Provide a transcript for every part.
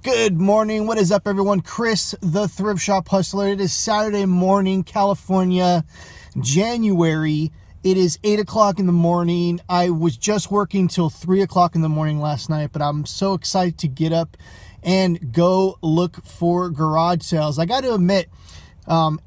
Good morning. What is up, everyone? Chris, the Thrift Shop Hustler. It is Saturday morning, California, January. It is 8 o'clock in the morning. I was just working till 3 o'clock in the morning last night, but I'm so excited to get up and go look for garage sales. I got to admit,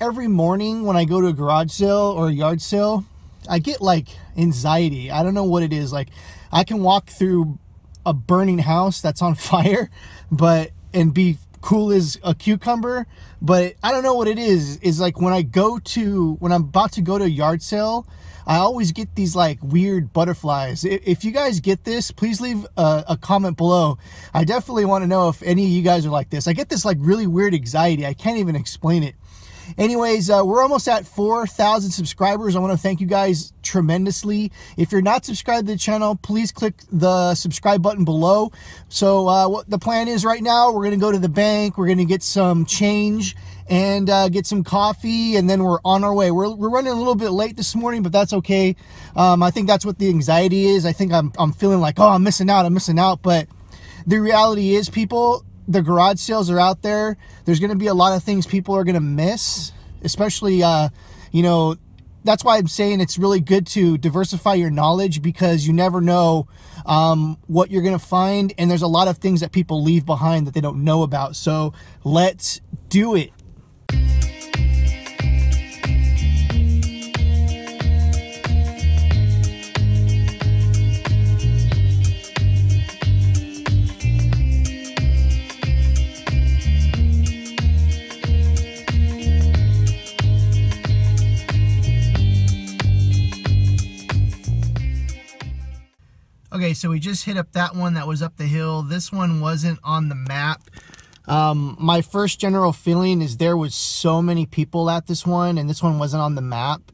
every morning when I go to a garage sale or a yard sale, I get like anxiety. I don't know what it is. Like, I can walk through a burning house that's on fire, and be cool as a cucumber, but I don't know what it is like when I'm about to go to a yard sale, I always get these like weird butterflies. If you guys get this, please leave a comment below. I definitely want to know if any of you guys are like this. I get this like really weird anxiety. I can't even explain it. Anyways, we're almost at 4,000 subscribers. I want to thank you guys tremendously. If you're not subscribed to the channel, please click the subscribe button below. So what the plan is right now, we're going to go to the bank. We're going to get some change and get some coffee, and then we're on our way. We're running a little bit late this morning, but that's okay. I think that's what the anxiety is. I think I'm feeling like, oh, I'm missing out. But the reality is, people, the garage sales are out there. There's going to be a lot of things people are going to miss, especially, you know, that's why I'm saying it's really good to diversify your knowledge, because you never know what you're going to find. And there's a lot of things that people leave behind that they don't know about. So let's do it. Okay, so we just hit up that one that was up the hill. This one wasn't on the map. My first general feeling is there was so many people at this one, and this one wasn't on the map.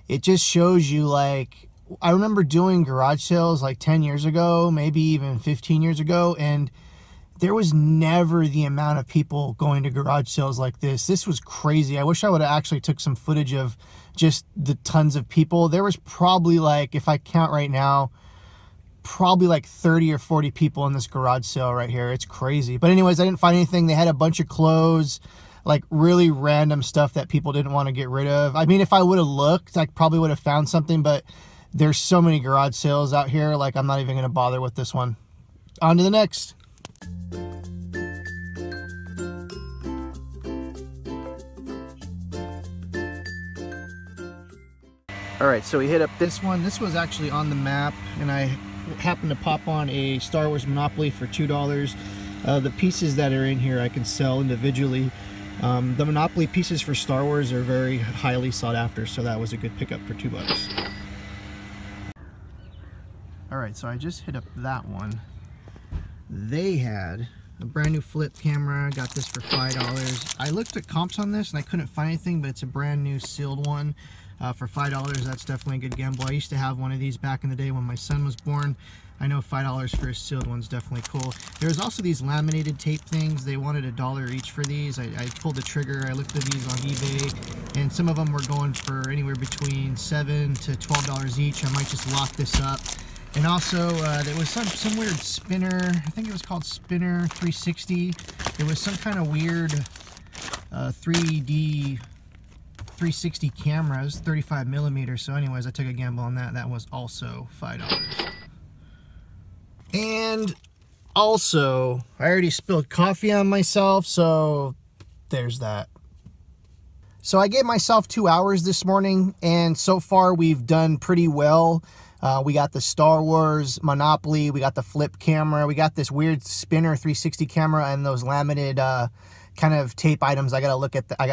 It just shows you, like, I remember doing garage sales like 10 years ago, maybe even 15 years ago, and there was never the amount of people going to garage sales like this. This was crazy. I wish I would have actually took some footage of just the tons of people. There was probably, like, if I count right now, probably like 30 or 40 people in this garage sale right here. It's crazy. But anyways, I didn't find anything. They had a bunch of clothes, like really random stuff that people didn't want to get rid of. I mean, if I would have looked, I probably would have found something, but there's so many garage sales out here, like, I'm not even going to bother with this one. On to the next. All right, so we hit up this one. This was actually on the map, and I happened to pop on a Star Wars Monopoly for $2. The pieces that are in here I can sell individually. The Monopoly pieces for Star Wars are very highly sought after, so that was a good pickup for $2. All right, so I just hit up that one. They had a brand new flip camera. Got this for $5. I looked at comps on this and I couldn't find anything, but it's a brand new sealed one. For $5, that's definitely a good gamble. I used to have one of these back in the day when my son was born. I know $5 for a sealed one's definitely cool. There's also these laminated tape things. They wanted $1 each for these. I pulled the trigger. I looked at these on eBay, and some of them were going for anywhere between $7 to $12 each. I might just lock this up. And also, there was some weird spinner. I think it was called Spinner 360. It was some kind of weird 3D 360 cameras, 35 millimeters. So anyways, I took a gamble on that. That was also $5. And also, I already spilled coffee on myself, so there's that. So I gave myself 2 hours this morning, and so far we've done pretty well. We got the Star Wars Monopoly, we got the flip camera, we got this weird spinner 360 camera, and those laminated kind of tape items. I gotta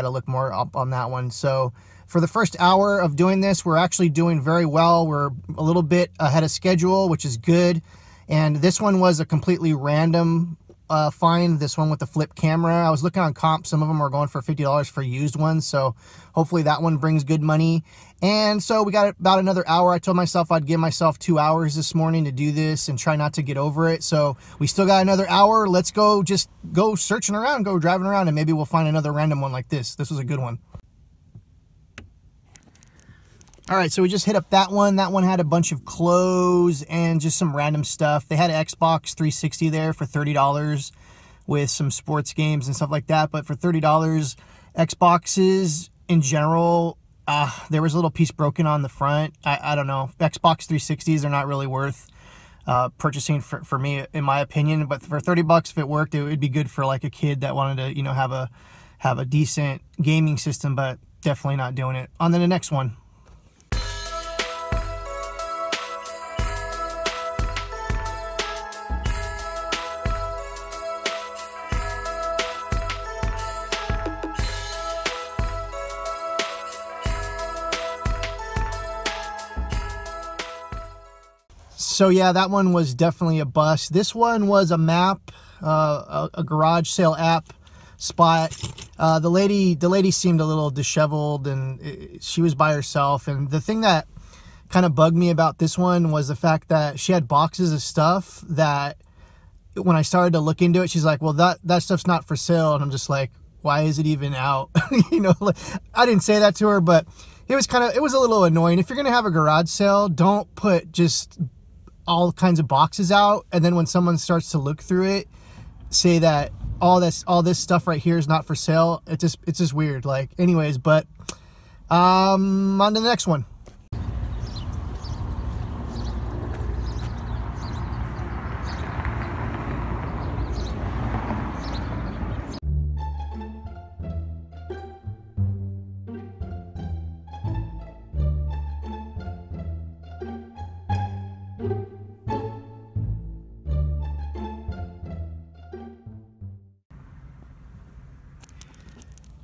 look more up on that one. So for the first hour of doing this, we're actually doing very well. We're a little bit ahead of schedule, which is good. And this one was a completely random find, this one with the flip camera. I was looking on comps. Some of them are going for $50 for used ones, so hopefully that one brings good money. And so we got about another hour. I told myself I'd give myself 2 hours this morning to do this and try not to get over it. So we still got another hour. Let's go, just go searching around, go driving around, and maybe we'll find another random one like this. This was a good one. All right, so we just hit up that one. That one had a bunch of clothes and just some random stuff. They had an Xbox 360 there for $30. with some sports games and stuff like that. But for $30, Xboxes in general, there was a little piece broken on the front. I don't know. Xbox 360s are not really worth purchasing for me, in my opinion. But for $30, if it worked, it would be good for like a kid that wanted to, you know, have a decent gaming system. But definitely not doing it. On to the next one. So yeah, that one was definitely a bust. This one was a map, a garage sale app spot. The lady seemed a little disheveled, and she was by herself. And the thing that kind of bugged me about this one was the fact that she had boxes of stuff that when I started to look into it, she's like, well, that stuff's not for sale. And I'm just like, why is it even out? You know, like, I didn't say that to her, but it was a little annoying. If you're going to have a garage sale, don't put just all kinds of boxes out, and then when someone starts to look through it, say that all this stuff right here is not for sale. It's just weird. Like, anyways, but on to the next one.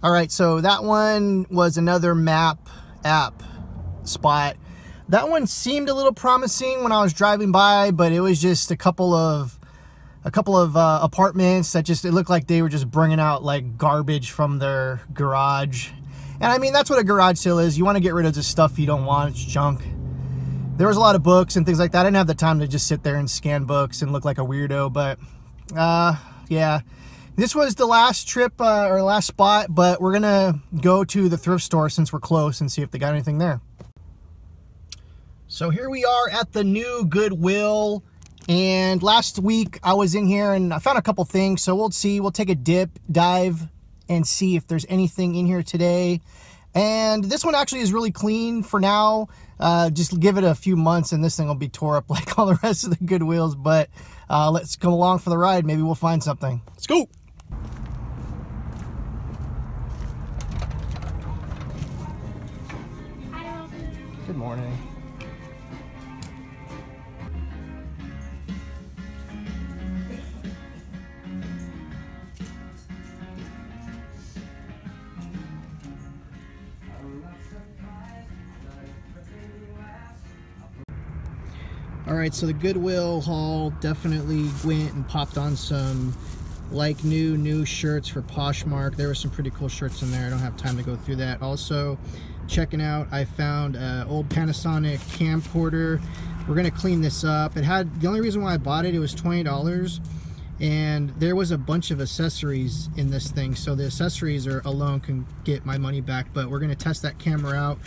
All right, so that one was another map app spot. That one seemed a little promising when I was driving by, but it was just a couple of apartments that it looked like they were just bringing out like garbage from their garage. And I mean, that's what a garage sale is. You want to get rid of the stuff you don't want. It's junk. There was a lot of books and things like that. I didn't have the time to just sit there and scan books and look like a weirdo, but yeah. This was the last trip or last spot, but we're gonna go to the thrift store since we're close and see if they got anything there. So here we are at the new Goodwill, and last week I was in here and I found a couple things, so we'll see. We'll take a dive and see if there's anything in here today. And this one actually is really clean for now. Just give it a few months and this thing will be tore up like all the rest of the Goodwills, but let's come along for the ride. Maybe we'll find something. Let's go. Good morning. All right, so the Goodwill haul definitely went and popped on some like new shirts for Poshmark. There were some pretty cool shirts in there. I don't have time to go through that. Also, checking out, I found an old Panasonic camcorder. We're gonna clean this up. The only reason why I bought it, it was $20, and there was a bunch of accessories in this thing, so the accessories alone can get my money back. But we're gonna test that camera out.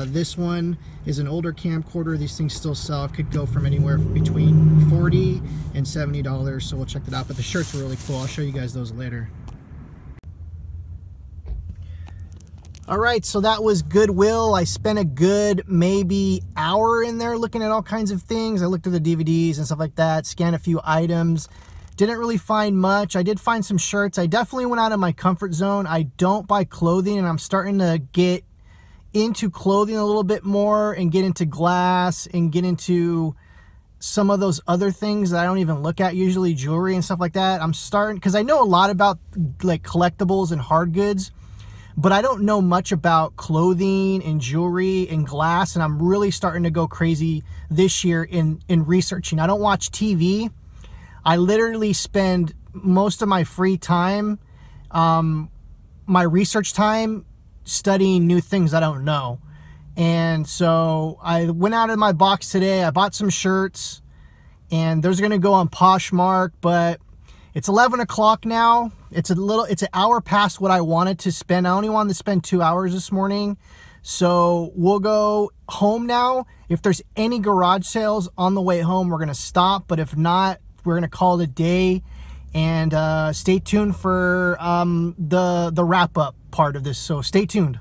This one is an older camcorder. These things still sell. Could go from anywhere between $40 and $70, so we'll check that out. But the shirts were really cool. I'll show you guys those later. All right, so that was Goodwill. I spent a good maybe hour in there looking at all kinds of things. I looked at the DVDs and stuff like that, scanned a few items. Didn't really find much. I did find some shirts. I definitely went out of my comfort zone. I don't buy clothing, and I'm starting to get into clothing a little bit more and get into glass and get into some of those other things that I don't even look at, usually jewelry and stuff like that. I'm starting, because I know a lot about like collectibles and hard goods, but I don't know much about clothing and jewelry and glass, and I'm really starting to go crazy this year in researching. I don't watch TV. I literally spend most of my free time, my research time, studying new things I don't know. And so I went out of my box today. I bought some shirts, and those are gonna go on Poshmark, but it's 11 o'clock now. It's an hour past what I wanted to spend. I only wanted to spend 2 hours this morning. So we'll go home now. If there's any garage sales on the way home, we're gonna stop. But if not, we're gonna call it a day. And stay tuned for the wrap-up part of this, so stay tuned.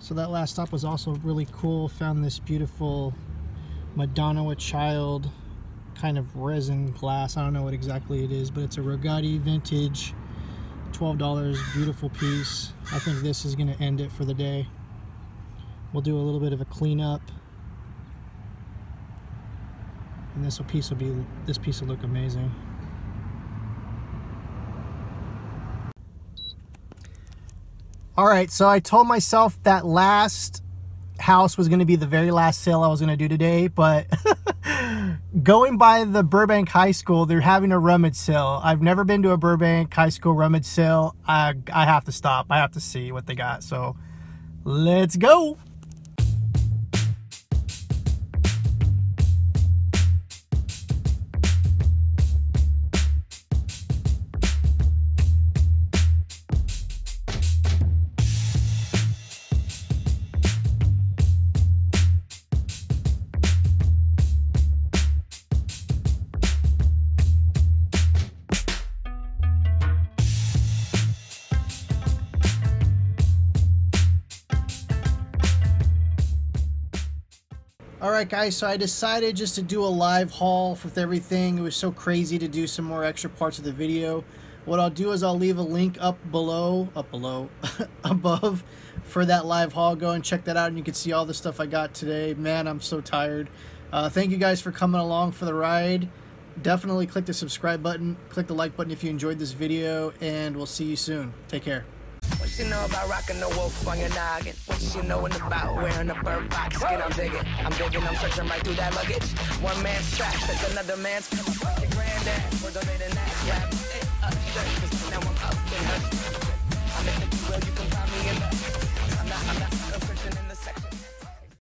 So that last stop was also really cool. Found this beautiful Madonna with Child kind of resin glass. I don't know what exactly it is, but it's a Rogati vintage, $12, beautiful piece. I think this is gonna end it for the day. We'll do a little bit of a cleanup, and this piece will look amazing. All right, so I told myself that last house was going to be the very last sale I was going to do today, but going by the Burbank High School, they're having a rummage sale. I've never been to a Burbank High School rummage sale. I have to stop. I have to see what they got. So let's go. Alright guys, so I decided just to do a live haul with everything. It was so crazy to do some more extra parts of the video. What I'll do is I'll leave a link up below, above for that live haul. Go and check that out and you can see all the stuff I got today. Man, I'm so tired. Thank you guys for coming along for the ride. Definitely click the subscribe button, click the like button if you enjoyed this video, and we'll see you soon. Take care. What you know about rocking the wolf on your noggin? What you knowin' about wearing a bird box skin? I'm digging, I'm searching right through that luggage. One man's trash, that's another man's. Your granddad was older than that. Slap it up, now I'm up in her. I'm in the world, you can find me in the